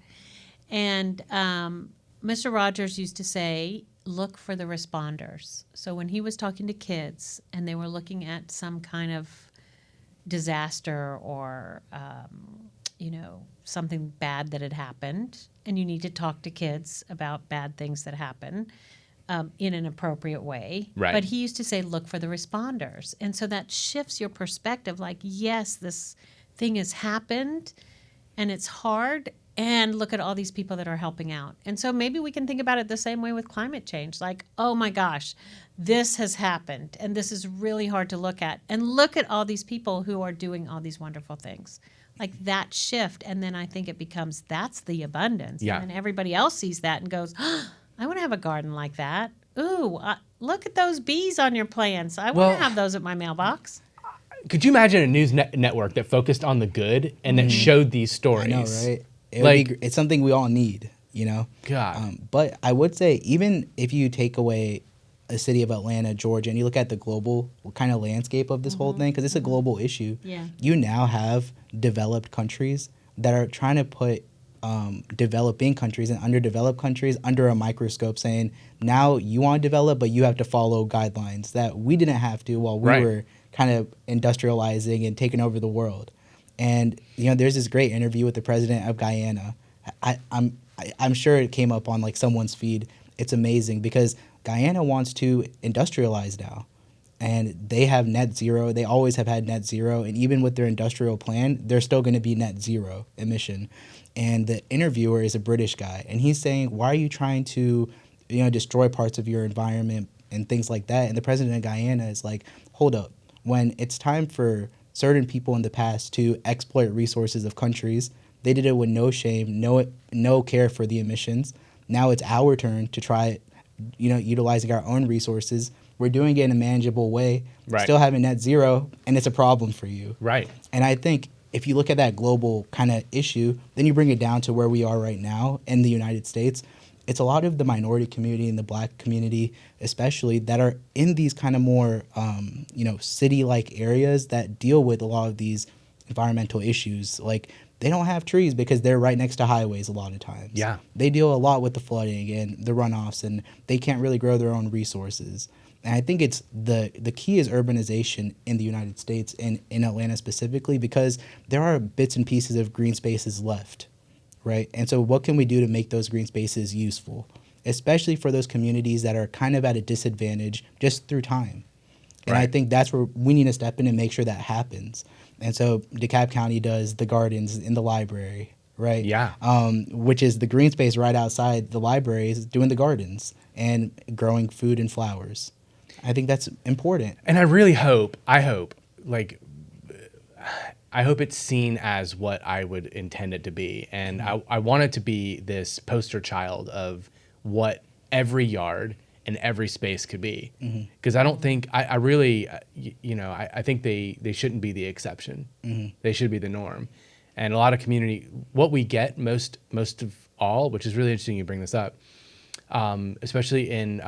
Speaker 2: And Mr. Rogers used to say, look for the responders. So when he was talking to kids and they were looking at some kind of disaster or, something bad that had happened, and you need to talk to kids about bad things that happen in an appropriate way.
Speaker 1: Right.
Speaker 2: But he used to say, look for the responders. And so that shifts your perspective. Like, yes, this thing has happened and it's hard. And look at all these people that are helping out. And so maybe we can think about it the same way with climate change. Like, oh my gosh, this has happened. And this is really hard to look at. And look at all these people who are doing all these wonderful things. Like that shift. And then I think it becomes, that's the abundance.
Speaker 1: Yeah.
Speaker 2: And then everybody else sees that and goes, oh, I want to have a garden like that. Ooh, look at those bees on your plants. I want to have those at my mailbox.
Speaker 1: Could you imagine a news network that focused on the good and that showed these stories?
Speaker 3: I know, right? It's something we all need,
Speaker 1: God.
Speaker 3: But I would say, even if you take away a city of Atlanta, Georgia, and you look at the global kind of landscape of this whole thing, because it's a global issue, you now have developed countries that are trying to put developing countries and underdeveloped countries under a microscope, saying, now you want to develop, but you have to follow guidelines that we didn't have to while we were kind of industrializing and taking over the world. And there's this great interview with the president of Guyana. I'm sure it came up on like someone's feed. It's amazing because Guyana wants to industrialize now, and they have net zero. They always have had net zero, and even with their industrial plan, they're still going to be net zero emission. And the interviewer is a British guy, and he's saying, "Why are you trying to, destroy parts of your environment and things like that?" And the president of Guyana is like, "Hold up, when it's time for certain people in the past to exploit resources of countries, they did it with no shame, no care for the emissions. Now it's our turn to try, utilizing our own resources. We're doing it in a manageable way, still having net zero, and it's a problem for you."
Speaker 1: Right.
Speaker 3: And I think if you look at that global kind of issue, then you bring it down to where we are right now in the United States. It's a lot of the minority community and the Black community especially that are in these kind of more, city-like areas that deal with a lot of these environmental issues. Like, they don't have trees because they're right next to highways a lot of times.
Speaker 1: Yeah.
Speaker 3: They deal a lot with the flooding and the runoffs, and they can't really grow their own resources. And I think it's the key is urbanization in the United States and in Atlanta specifically, because there are bits and pieces of green spaces left. Right. And so what can we do to make those green spaces useful, especially for those communities that are kind of at a disadvantage just through time? And I think that's where we need to step in and make sure that happens. And so DeKalb County does the gardens in the library, right?
Speaker 1: Yeah.
Speaker 3: Which is the green space right outside the library is doing the gardens and growing food and flowers. I think that's important.
Speaker 1: And I hope it's seen as what I would intend it to be. And I want it to be this poster child of what every yard and every space could be. Because I don't think, I think they shouldn't be the exception. They should be the norm. And a lot of community, what we get most of all, which is really interesting you bring this up, especially in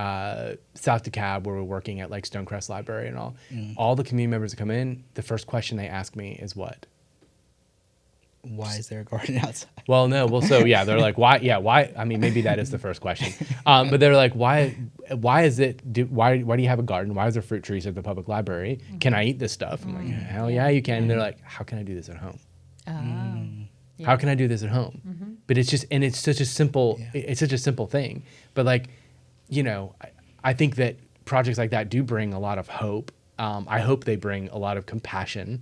Speaker 1: South DeKalb, where we're working at like Stonecrest Library and all the community members that come in, the first question they ask me is what?
Speaker 3: Why is there a garden outside?
Speaker 1: Well, no. Well, so yeah, they're like, why? Yeah, why? I mean, maybe that is the first question. But they're like, why is it? Why do you have a garden? Why is there fruit trees at the public library? Can I eat this stuff? I'm like, hell yeah, you can. And they're like, how can I do this at home?
Speaker 2: Yeah.
Speaker 1: How can I do this at home? But it's just, and it's such a simple, it's such a simple thing. But like, I think that projects like that do bring a lot of hope. I hope they bring a lot of compassion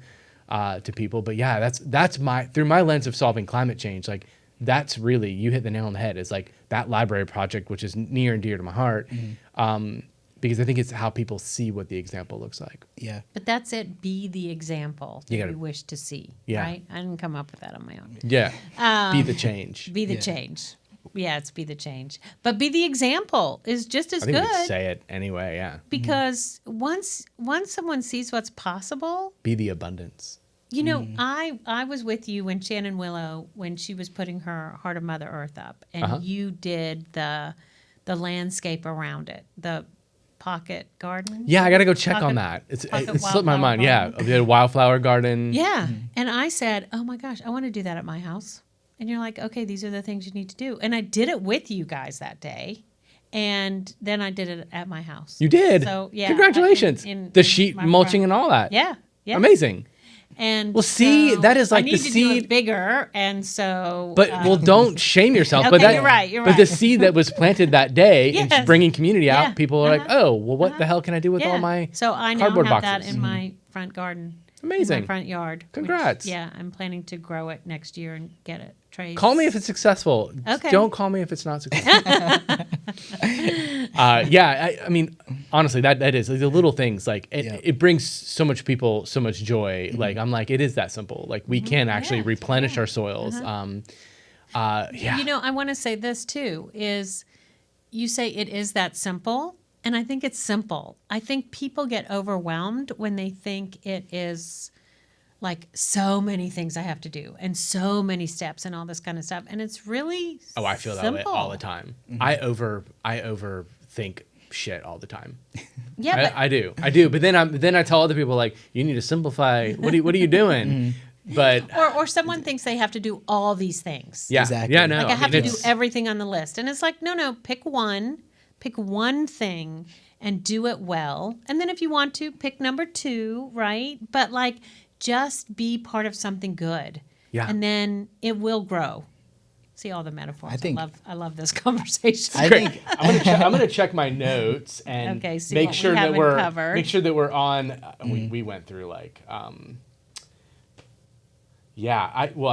Speaker 1: to people. But yeah, that's through my lens of solving climate change. Like, that's really, you hit the nail on the head. Is like that library project, which is near and dear to my heart. Because I think it's how people see what the example looks like.
Speaker 3: Yeah.
Speaker 2: But that's it. Be the example that you wish to see.
Speaker 1: Yeah.
Speaker 2: Right? I didn't come up with that on my own.
Speaker 1: Yeah. Be the change.
Speaker 2: Be the change. Yeah, it's be the change. But be the example is just as
Speaker 1: I think
Speaker 2: good.
Speaker 1: we could say it anyway, yeah.
Speaker 2: Because once someone sees what's possible.
Speaker 1: Be the abundance.
Speaker 2: I was with you when Shannon Willow, when she was putting her Heart of Mother Earth up, and you did the landscape around it, the pocket garden.
Speaker 1: Yeah, I got to go check on that. It slipped my mind.
Speaker 2: Garden.
Speaker 1: Yeah, the wildflower garden.
Speaker 2: Yeah. And I said, oh my gosh, I want to do that at my house. And you're like, okay, these are the things you need to do. And I did it with you guys that day. And then I did it at my house.
Speaker 1: You did?
Speaker 2: So, yeah.
Speaker 1: Congratulations. The sheet
Speaker 2: my
Speaker 1: mulching
Speaker 2: front.
Speaker 1: and all that.
Speaker 2: Yeah. Yeah.
Speaker 1: Amazing.
Speaker 2: And
Speaker 1: Well, see,
Speaker 2: so
Speaker 1: that is like
Speaker 2: I
Speaker 1: the
Speaker 2: need to do
Speaker 1: seed-
Speaker 2: it bigger, and so.
Speaker 1: But well, don't shame yourself.
Speaker 2: Okay,
Speaker 1: but that,
Speaker 2: you're right,
Speaker 1: But the seed that was planted that day and
Speaker 2: Yes.
Speaker 1: bringing community out,
Speaker 2: Yeah,
Speaker 1: people are like, oh, well, what the hell can I do with all my
Speaker 2: So I now have
Speaker 1: cardboard
Speaker 2: that
Speaker 1: boxes?
Speaker 2: in my front garden.
Speaker 1: Amazing.
Speaker 2: In my front yard. which,
Speaker 1: Congrats.
Speaker 2: yeah, I'm planning to grow it next year and get it. Trays.
Speaker 1: Call me if it's successful.
Speaker 2: Okay.
Speaker 1: Don't call me if it's not successful. I mean, honestly, that is like, the little things. Like it brings so much people so much joy. Like I'm like, it is that simple. Like we can actually replenish our soils.
Speaker 2: You know, I want to say this too, is you say it is that simple, and I think it's simple. I think people get overwhelmed when they think it is like so many things I have to do and so many steps and all this kind of stuff. And it's really
Speaker 1: I feel that way all the time. I overthink shit all the time.
Speaker 2: Yeah,
Speaker 1: I do. But then I tell other people like, you need to simplify. What are you doing? But
Speaker 2: or someone thinks they have to do all these things.
Speaker 1: yeah,
Speaker 3: Exactly.
Speaker 1: yeah, no.
Speaker 2: Like I have to do
Speaker 1: it's-
Speaker 2: everything on the list. And it's like, no, pick one thing and do it well. And then if you want to, pick number 2, right? But like just be part of something good.
Speaker 1: Yeah.
Speaker 2: And then it will grow. See all the metaphors. I love this conversation.
Speaker 3: I think
Speaker 1: I'm gonna check my notes and
Speaker 2: Okay, see
Speaker 1: make
Speaker 2: what we
Speaker 1: sure that
Speaker 2: haven't
Speaker 1: we're
Speaker 2: covered.
Speaker 1: make sure that we're on. We went through like I've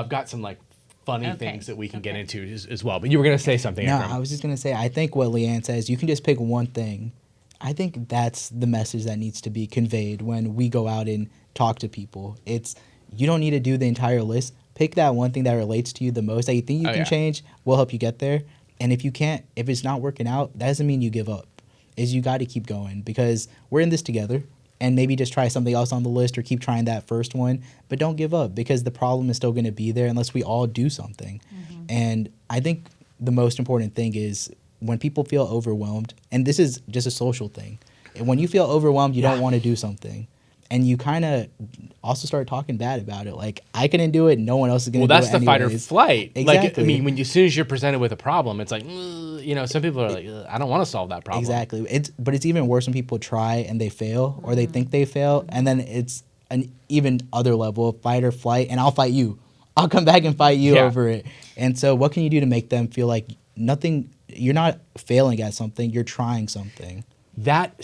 Speaker 1: got some like funny
Speaker 2: Okay,
Speaker 1: things that we can get into as well. But you were gonna say something.
Speaker 3: No,
Speaker 1: Ephraim.
Speaker 3: I was just gonna say, I think what Leanne says, you can just pick one thing. I think that's the message that needs to be conveyed when we go out and talk to people. It's you don't need to do the entire list. Pick that one thing that relates to you the most that you think you can change. We'll help you get there. And if you can't, if it's not working out, that doesn't mean you give up. Is you got to keep going because we're in this together. And maybe just try something else on the list or keep trying that first one. But don't give up because the problem is still going to be there unless we all do something. And I think the most important thing is when people feel overwhelmed, and this is just a social thing. When you feel overwhelmed, you don't want to do something. And you kind of also start talking bad about it. Like, I couldn't do it. No one else is going to do it.
Speaker 1: Well, that's the fight or flight.
Speaker 3: Exactly.
Speaker 1: Like, I mean, as soon as you're presented with a problem, it's like, some people are like, I don't want to solve that problem.
Speaker 3: Exactly. But it's even worse when people try and they fail or they think they fail. And then it's an even other level of fight or flight. And I'll fight you. I'll come back and fight you over it. And so what can you do to make them feel like you're not failing at something, you're trying something?
Speaker 1: That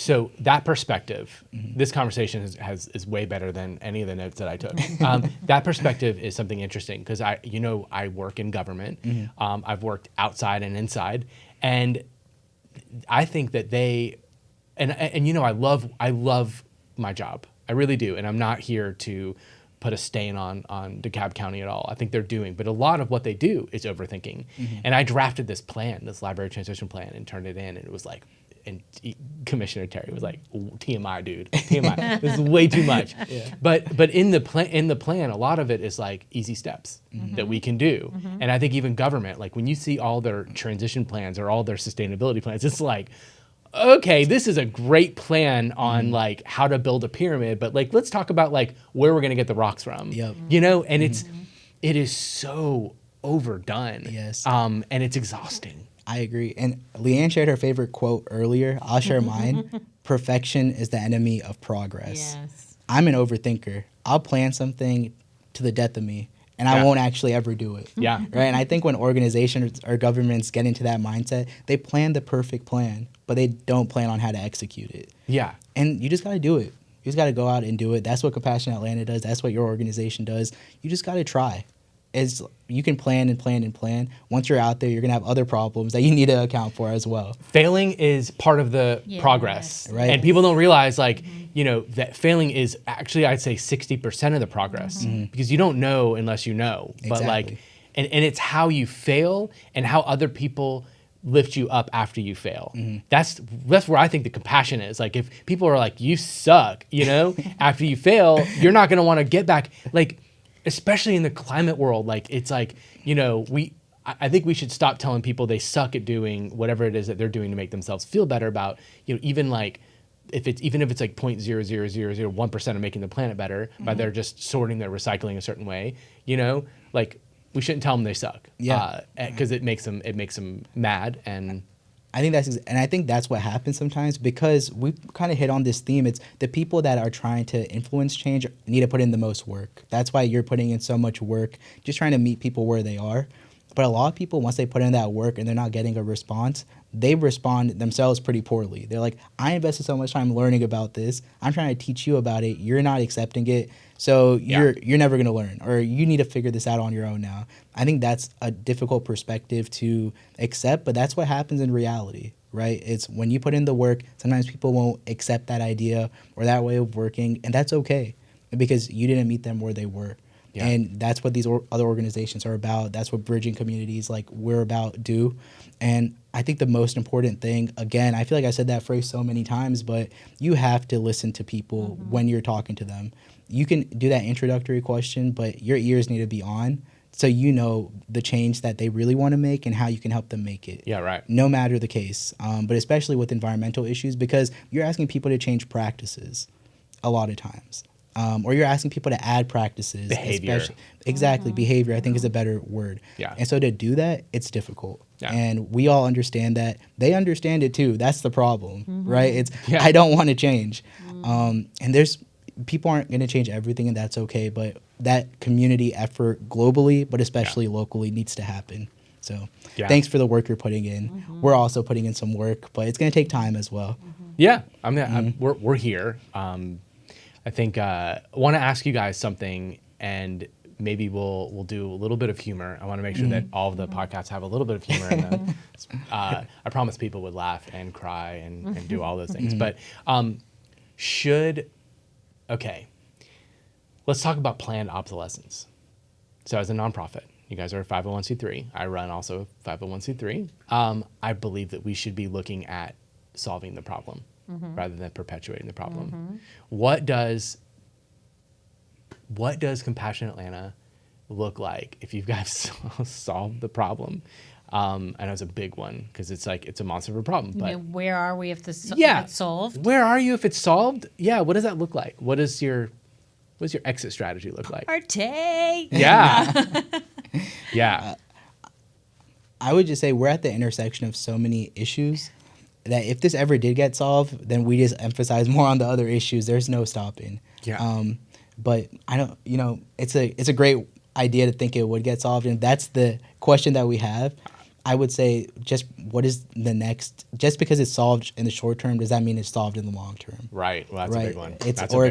Speaker 1: perspective, this conversation is way better than any of the notes that I took. That perspective is something interesting because I work in government. I've worked outside and inside, and I think that I love my job. I really do, and I'm not here to put a stain on DeKalb County at all. I think they're doing, but a lot of what they do is overthinking. And I drafted this library transition plan, and turned it in, and it was like. And Commissioner Terry was like, TMI, dude. TMI. This is way too much. But in the plan, a lot of it is like easy steps that we can do. And I think even government, like when you see all their transition plans or all their sustainability plans, it's like, okay, this is a great plan on like how to build a pyramid, but like let's talk about like where we're gonna get the rocks from.
Speaker 3: Yep.
Speaker 1: And it is so overdone.
Speaker 3: Yes.
Speaker 1: And it's exhausting.
Speaker 3: I agree. And Leanne shared her favorite quote earlier. I'll share mine. Perfection is the enemy of progress.
Speaker 2: Yes.
Speaker 3: I'm an overthinker. I'll plan something to the death of me, and I won't actually ever do it.
Speaker 1: Yeah.
Speaker 3: Right? And I think when organizations or governments get into that mindset, they plan the perfect plan, but they don't plan on how to execute it.
Speaker 1: Yeah.
Speaker 3: And you just got to do it. You just got to go out and do it. That's what Compassion Atlanta does. That's what your organization does. You just got to try. You can plan and plan and plan. Once you're out there, you're going to have other problems that you need to account for as well.
Speaker 1: Failing is part of the progress.
Speaker 3: Right.
Speaker 1: And people don't realize that failing is actually, I'd say 60% of the progress because you don't know unless you know.
Speaker 3: Exactly.
Speaker 1: But and it's how you fail and how other people lift you up after you fail. That's where I think the compassion is. Like if people are like, you suck, after you fail, you're not going to want to get back. Like, especially in the climate world, like it's like, I think we should stop telling people they suck at doing whatever it is that they're doing to make themselves feel better about, even like if it's like 0.00001% of making the planet better, but they're just sorting their recycling a certain way, like we shouldn't tell them they suck.
Speaker 3: Yeah.
Speaker 1: Because it makes them mad and
Speaker 3: I think that's what happens sometimes, because we kind of hit on this theme. It's the people that are trying to influence change need to put in the most work. That's why you're putting in so much work, just trying to meet people where they are. But a lot of people, once they put in that work and they're not getting a response, they respond themselves pretty poorly. They're like, I invested so much time learning about this. I'm trying to teach you about it. You're not accepting it. So you're never going to learn, or you need to figure this out on your own now. I think that's a difficult perspective to accept, but that's what happens in reality, right? It's when you put in the work, sometimes people won't accept that idea or that way of working, and that's okay because you didn't meet them where they were. Yeah. And that's what these other organizations are about. That's what bridging communities like we're about do. And I think the most important thing, again, I feel like I said that phrase so many times, but you have to listen to people when you're talking to them. You can do that introductory question, but your ears need to be on so you know the change that they really want to make and how you can help them make it.
Speaker 1: Yeah, right.
Speaker 3: No matter the case, but especially with environmental issues, because you're asking people to change practices a lot of times. Or you're asking people to add practices.
Speaker 1: Behavior.
Speaker 3: Exactly. Behavior, I think, is a better word.
Speaker 1: Yeah.
Speaker 3: And so to do that, it's difficult.
Speaker 1: Yeah.
Speaker 3: And we all understand that. They understand it too. That's the problem, right? It's I don't want to change. And there's people aren't going to change everything, and that's okay. But that community effort globally, but especially locally, needs to happen. So thanks for the work you're putting in. We're also putting in some work, but it's going to take time as well.
Speaker 1: Yeah. We're here. I think I want to ask you guys something, and maybe we'll do a little bit of humor. I want to make sure that all of the podcasts have a little bit of humor in them. I promise people would laugh and cry and do all those things. But let's talk about planned obsolescence. So as a nonprofit, you guys are a 501c3. I run also a 501c3. I believe that we should be looking at solving the problem rather than perpetuating the problem. What does Compassion Atlanta look like if you guys solve the problem? I know it's a big one because it's a monster of a problem. But
Speaker 2: where are we if it's solved?
Speaker 1: Where are you if it's solved? Yeah. What does that look like? What does your exit strategy look like?
Speaker 2: Partake.
Speaker 1: Yeah. Yeah.
Speaker 3: I would just say we're at the intersection of so many issues that if this ever did get solved, then we just emphasize more on the other issues. There's no stopping.
Speaker 1: Yeah.
Speaker 3: But I don't, it's a great idea to think it would get solved. And that's the question that we have. I would say just what is the next, just because it's solved in the short term, does that mean it's solved in the long term?
Speaker 1: Right. Well, that's a big one.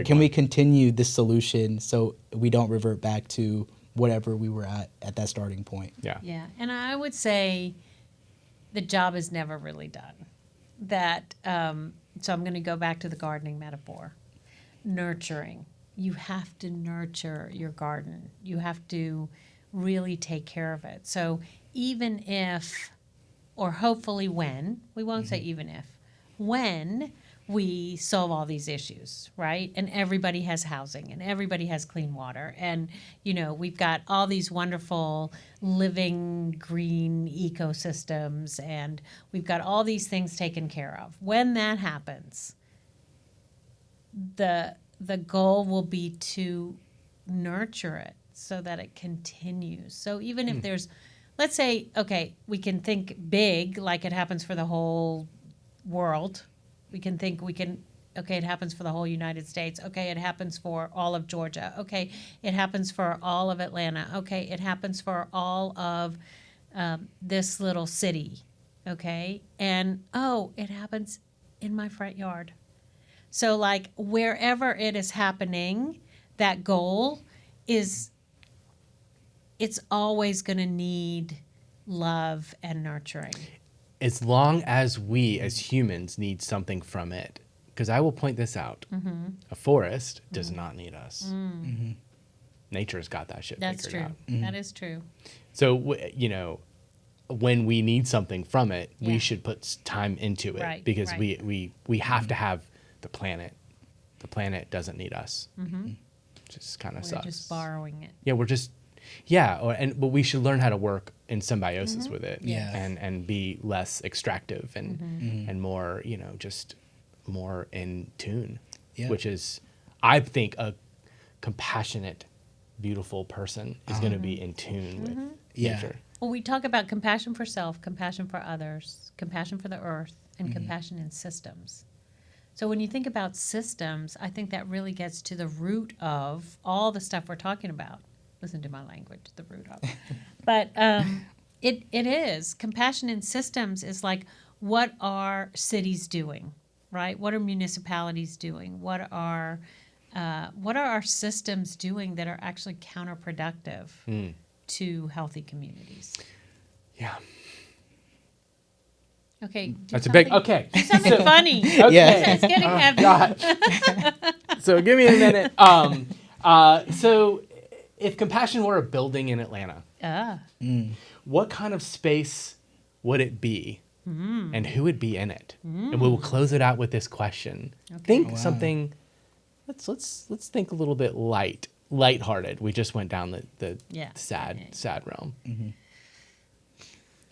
Speaker 3: Can we continue this solution so we don't revert back to whatever we were at that starting point?
Speaker 1: Yeah.
Speaker 2: Yeah. And I would say the job is never really done. So I'm going to go back to the gardening metaphor. Nurturing. You have to nurture your garden. You have to really take care of it. So even if, or hopefully when, we won't say even if, when we solve all these issues, right? And everybody has housing and everybody has clean water. And, we've got all these wonderful living green ecosystems and we've got all these things taken care of. When that happens, the goal will be to nurture it so that it continues. So even if there's, let's say, okay, we can think big, like it happens for the whole world. Okay, it happens for the whole United States. Okay, it happens for all of Georgia. Okay, it happens for all of Atlanta. Okay, it happens for all of this little city. Okay, and it happens in my front yard. So like wherever it is happening, that goal it's always going to need love and nurturing.
Speaker 1: As long as we as humans need something from it. Because I will point this out. A forest does not need us. Nature's got that shit
Speaker 2: That's
Speaker 1: figured
Speaker 2: true.
Speaker 1: out.
Speaker 2: That is true.
Speaker 1: So, when we need something from it, we should put time into it.
Speaker 2: Right,
Speaker 1: because
Speaker 2: right.
Speaker 1: we have to have the planet. The planet doesn't need us. Just kind of sucks.
Speaker 2: We're just borrowing it.
Speaker 1: Yeah, but we should learn how to work in symbiosis with it.
Speaker 3: Yeah.
Speaker 1: And be less extractive and more, just more in tune. Yeah. Which is, I think, a compassionate, beautiful person is going to be in tune with nature.
Speaker 2: Well, we talk about compassion for self, compassion for others, compassion for the earth, and compassion in systems. So when you think about systems, I think that really gets to the root of all the stuff we're talking about. Listen to my language, the root of. But it is. Compassion in systems is like, what are cities doing, right? What are municipalities doing? What are our systems doing that are actually counterproductive to healthy communities?
Speaker 1: Yeah.
Speaker 2: Okay.
Speaker 1: That's a big, okay.
Speaker 2: Do something funny.
Speaker 1: Okay.
Speaker 3: Yeah.
Speaker 2: It's getting heavy.
Speaker 1: God. So give me a minute. So if compassion were a building in Atlanta, what kind of space would it be? And who would be in it? And we will close it out with this question.
Speaker 2: Okay.
Speaker 1: Think something. Let's think a little bit lighthearted. We just went down the sad realm. If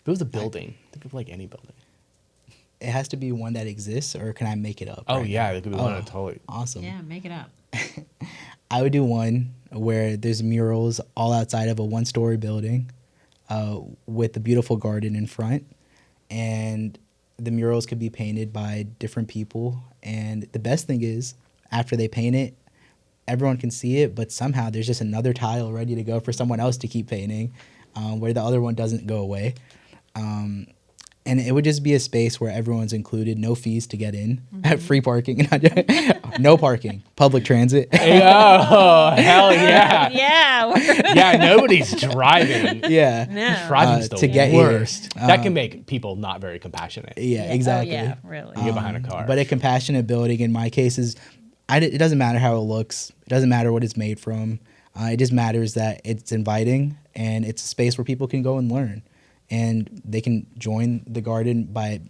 Speaker 1: it was a building, think of like any building.
Speaker 3: It has to be one that exists, or can I make it up?
Speaker 1: Oh
Speaker 3: right
Speaker 1: yeah,
Speaker 3: now?
Speaker 1: it could be one totally.
Speaker 3: Awesome.
Speaker 2: Yeah, make it up.
Speaker 3: I would do one where there's murals all outside of a one-story building with a beautiful garden in front. And the murals could be painted by different people. And the best thing is, after they paint it, everyone can see it, but somehow there's just another tile ready to go for someone else to keep painting, where the other one doesn't go away. And it would just be a space where everyone's included, no fees to get in, free parking, no parking, public transit.
Speaker 1: Oh, hell yeah.
Speaker 2: Yeah.
Speaker 1: Yeah, nobody's driving.
Speaker 3: Yeah.
Speaker 2: No.
Speaker 1: Driving's the
Speaker 3: to get here.
Speaker 1: worst. That can make people not very compassionate.
Speaker 3: Yeah, exactly.
Speaker 2: Oh, yeah, really.
Speaker 1: You get behind a car.
Speaker 3: But a compassionate building, in my case, is it doesn't matter how it looks. It doesn't matter what it's made from. It just matters that it's inviting and it's a space where people can go and learn. And they can join the garden by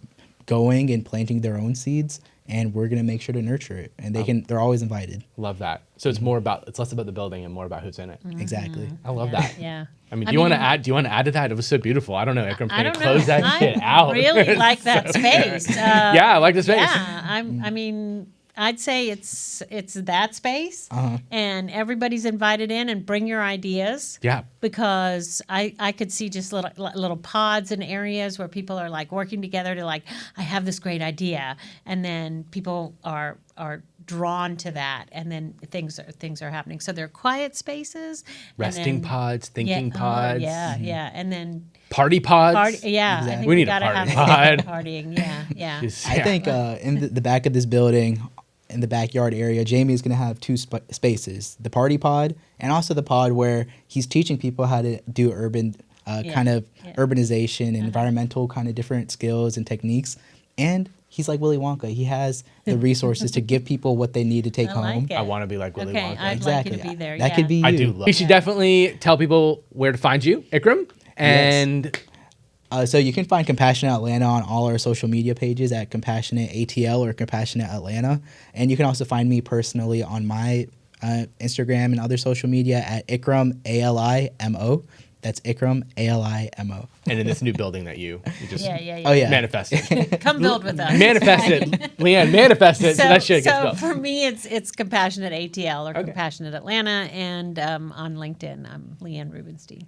Speaker 3: going and planting their own seeds, and we're gonna make sure to nurture it. And they're always invited.
Speaker 1: Love that. So it's less about the building and more about who's in it.
Speaker 3: Exactly.
Speaker 1: I love that.
Speaker 2: Yeah.
Speaker 1: I mean, do you want to add to that? It was so beautiful. I don't know. Ikram,
Speaker 2: I
Speaker 1: can you
Speaker 2: don't
Speaker 1: close
Speaker 2: know.
Speaker 1: that shit out?
Speaker 2: I really like that space.
Speaker 1: Yeah, I like the space.
Speaker 2: Yeah, I mean, I'd say it's that space, and everybody's invited in, and bring your ideas.
Speaker 1: Yeah.
Speaker 2: Because I could see just little pods and areas where people are like working together to like, I have this great idea, and then people are drawn to that, and then things are happening. So they're quiet spaces,
Speaker 1: Resting
Speaker 2: and then,
Speaker 1: pods, thinking pods.
Speaker 2: yeah, and then
Speaker 1: party pods.
Speaker 2: I
Speaker 3: Exactly.
Speaker 2: think
Speaker 1: We need a
Speaker 2: gotta
Speaker 1: party
Speaker 2: have
Speaker 1: pod.
Speaker 2: partying. Yeah.
Speaker 1: Just-
Speaker 3: I think in the back of this building, in the backyard area, Jamie is going to have two spaces, the party pod and also the pod where he's teaching people how to do urban kind of urbanization and environmental kind of different skills and techniques. And he's like Willy Wonka. He has the resources to give people what they need to take
Speaker 2: I
Speaker 3: home.
Speaker 2: like it.
Speaker 1: I want to be like Willy
Speaker 2: Okay,
Speaker 1: Wonka.
Speaker 2: I'd
Speaker 3: Exactly.
Speaker 2: like you to be there.
Speaker 3: That could be you.
Speaker 1: I do love. You should definitely tell people where to find you, Ikram, and
Speaker 3: So you can find Compassionate Atlanta on all our social media pages at Compassionate ATL or Compassionate Atlanta. And you can also find me personally on my Instagram and other social media at Ikram, ALIMO. That's Ikram, ALIMO.
Speaker 1: and in this new building that you just
Speaker 2: Yeah.
Speaker 3: Oh, yeah.
Speaker 1: manifested.
Speaker 2: Come build with us.
Speaker 1: Manifested. Leanne, manifested. So that shit gets built.
Speaker 2: for me, it's Compassionate ATL or Compassionate Atlanta, and on LinkedIn, I'm Leanne Rubenstein.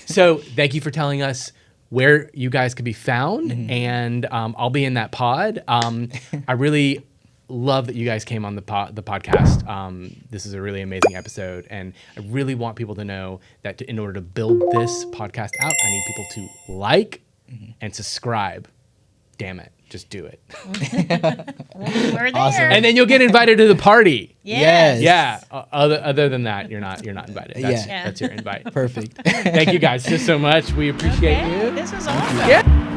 Speaker 1: So thank you for telling us where you guys could be found, and I'll be in that pod. I really love that you guys came on the podcast. This is a really amazing episode, and I really want people to know that in order to build this podcast out, I need people to like and subscribe. Damn it, just do it.
Speaker 2: We're there.
Speaker 3: Awesome.
Speaker 1: And then you'll get invited to the party.
Speaker 3: Yes.
Speaker 1: Yeah. Other than that, you're not invited. That's,
Speaker 3: Yeah.
Speaker 1: that's your invite.
Speaker 3: Perfect.
Speaker 1: Thank you guys so much. We appreciate
Speaker 2: Okay,
Speaker 1: you.
Speaker 2: this was awesome.
Speaker 1: Yeah.